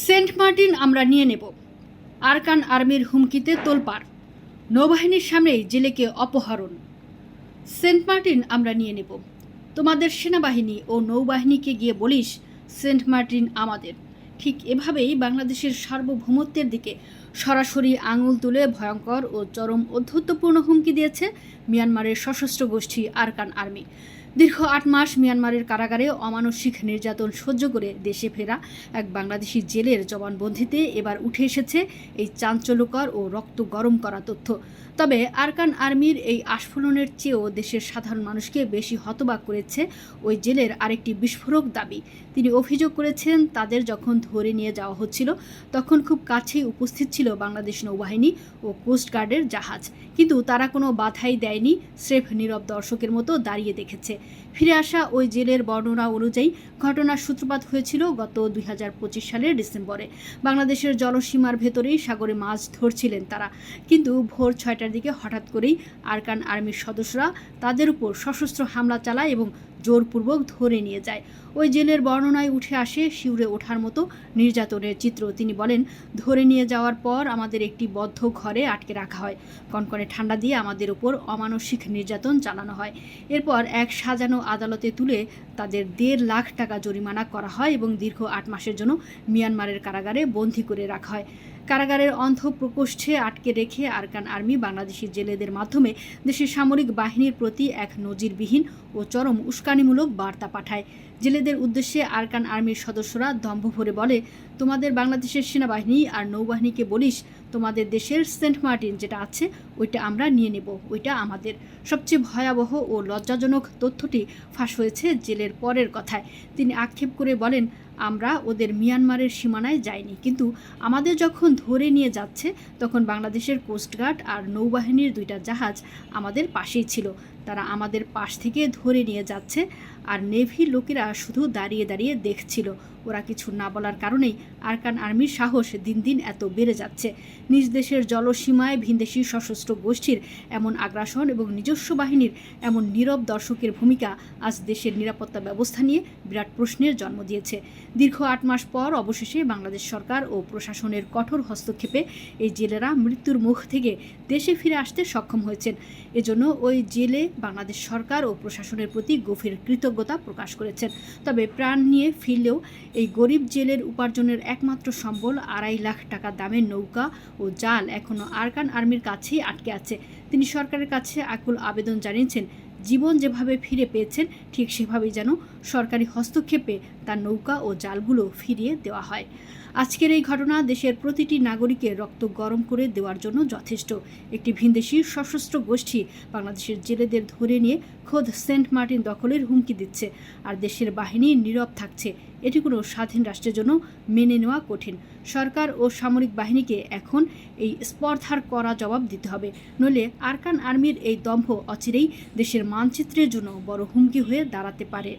Saint Martin আমরা নিয়ে নেব। আরাকান আর্মির হুমকিতে তোলপাড়। নৌবাহিনীর সামনেই জেলেকে অপহরণ। সেন্ট মার্টিন আমরা নিয়ে নেব। তোমাদের সেনাবাহিনী ও নৌবাহিনীকে গিয়ে বলিস সেন্ট মার্টিন আমাদের। ঠিক এভাবেই বাংলাদেশের সার্বভৌমত্বের দিকে সরাসরি আঙুল তুলে ভয়ঙ্কর ও চরম অধ্যত্বপূর্ণ হুমকি দিয়েছে মিয়ানমারের সশস্ত্র গোষ্ঠী আরাকান আর্মি। দীর্ঘ ৮ মাস মিয়ানমারের কারাগারে অমানসিক নির্যাতন সহ্য করে দেশে ফেরা এক বাংলাদেশি জেলের জবানবন্দিতে এবার উঠে এসেছে এই চাঞ্চল্যকর ও রক্ত গরম করা তথ্য। তবে আরাকান আর্মির এই আস্ফালনের চেয়েও দেশের সাধারণ মানুষকে বেশি হতবাক করেছে ওই জেলের আরেকটি বিস্ফোরক দাবি। তিনি অভিযোগ করেছেন, তাদের যখন ধরে নিয়ে যাওয়া হচ্ছিল তখন খুব কাছেই উপস্থিত ছিল বাংলাদেশ নৌবাহিনী ও কোস্টগার্ডের জাহাজ, কিন্তু তারা কোনো বাধাই দেয়নি, স্রেফ নীরব দর্শকের মতো দাঁড়িয়ে দেখেছে। ফিরে আসা ওই জেলের বর্ণনা অনুযায়ী ঘটনার সূত্রপাত হয়েছিল গত ২০২৫ সালের ডিসেম্বরে। বাংলাদেশের জলসীমার ভেতরেই সাগরে মাছ ধরছিলেন তারা, কিন্তু ভোর ৬টার দিকে হঠাৎ করেই আরাকান আর্মির সদস্যরা তাদের উপর সশস্ত্র হামলা চালায় এবং জোরপূর্বক ধরে নিয়ে যায়। ওই জেলের বর্ণনায় উঠে আসে শিউরে ওঠার মতো নির্যাতনের চিত্র। তিনি বলেন, ধরে নিয়ে যাওয়ার পর আমাদের একটি বদ্ধ ঘরে আটকে রাখা হয়। কনকনে ঠান্ডা দিয়ে আমাদের উপর অমানসিক নির্যাতন চালানো হয়। এরপর এক সাজানো আদালতে তুলে তাদের ১.৫ লাখ টাকা জরিমানা করা হয় এবং দীর্ঘ ৮ মাসের জন্য মিয়ানমারের কারাগারে বন্দী করে রাখা হয়। কারাগারের অন্ধ প্রকোষ্ঠে আটকে রেখে আরাকান আর্মি বাংলাদেশি জেলেদের মাধ্যমে দেশের সামরিক বাহিনীর প্রতি এক নজিরবিহীন ও চরম উস্কানিমূলক বার্তা পাঠায়। জেলেদের উদ্দেশ্যে আরাকান আর্মির সদস্যরা দম্ভ ভরে বলে, তোমাদের বাংলাদেশের সেনাবাহিনী আর নৌবাহিনীকে বলিস তোমাদের দেশের সেন্ট মার্টিন যেটা আছে ওইটা আমরা নিয়ে নেব, ওইটা আমাদের। সবচেয়ে ভয়াবহ ও লজ্জাজনক তথ্যটি ফাঁস হয়েছে জেলের পরের কথায়। তিনি আক্ষেপ করে বলেন, আমরা ওদের মিয়ানমারের সীমানায় যাইনি, কিন্তু আমাদের যখন ধরে নিয়ে যাচ্ছে তখন বাংলাদেশের কোস্টগার্ড আর নৌবাহিনীর ২টা জাহাজ আমাদের পাশেই ছিল। তারা আমাদের পাশ থেকে ধরে নিয়ে যাচ্ছে আর নেভির লোকেরা শুধু দাঁড়িয়ে দাঁড়িয়ে দেখছিল। ওরা কিছু না বলার কারণেই আরাকান আর্মির সাহস দিন দিন এত বেড়ে যাচ্ছে। নিজ দেশের জলসীমায় ভিনদেশি সশস্ত্র গোষ্ঠীর এমন আগ্রাসন এবং নিজস্ব বাহিনীর এমন নীরব দর্শকের ভূমিকা আজ দেশের নিরাপত্তা ব্যবস্থা নিয়ে বিরাট প্রশ্নের জন্ম দিয়েছে। দীর্ঘ ৮ মাস পর অবশেষে বাংলাদেশ সরকার ও প্রশাসনের কঠোর হস্তক্ষেপে এই জেলেরা মৃত্যুর মুখ থেকে দেশে ফিরে আসতে সক্ষম হয়েছেন। এজন্য ওই জেলে বাংলাদেশ সরকার ও প্রশাসনের প্রতি গভীর কৃতজ্ঞতা প্রকাশ করেছেন। তবে প্রাণ নিয়ে ফিরলেও এই গরিব জেলের উপার্জনের একমাত্র সম্বল ২.৫ লাখ টাকা দামের নৌকা ও জাল এখনও আরাকান আর্মির কাছেই আটকে আছে। তিনি সরকারের কাছে আকুল আবেদন জানিয়েছেন, জীবন যেভাবে ফিরে পেয়েছেন ঠিক সেভাবেই যেন সরকারি হস্তক্ষেপে তার নৌকা ও জালগুলো ফিরিয়ে দেওয়া হয়। আজকের এই ঘটনা দেশের প্রতিটি নাগরিকের রক্ত গরম করে দেওয়ার জন্য যথেষ্ট। একটি ভিনদেশি সশস্ত্র গোষ্ঠী বাংলাদেশের জেলেদের ধরে নিয়ে খোদ সেন্ট মার্টিন দখলের হুমকি দিচ্ছে, আর দেশের বাহিনী নীরব থাকছে। এটি কোনো স্বাধীন রাষ্ট্রের জন্য মেনে নেওয়া কঠিন। সরকার ও সামরিক বাহিনীকে এখন এই স্পর্ধার কড়া জবাব দিতে হবে, নইলে আরাকান আর্মির এই দম্ভ অচিরেই দেশের মানচিত্রের জন্য বড় হুমকি হয়ে দাঁড়াতে পারে।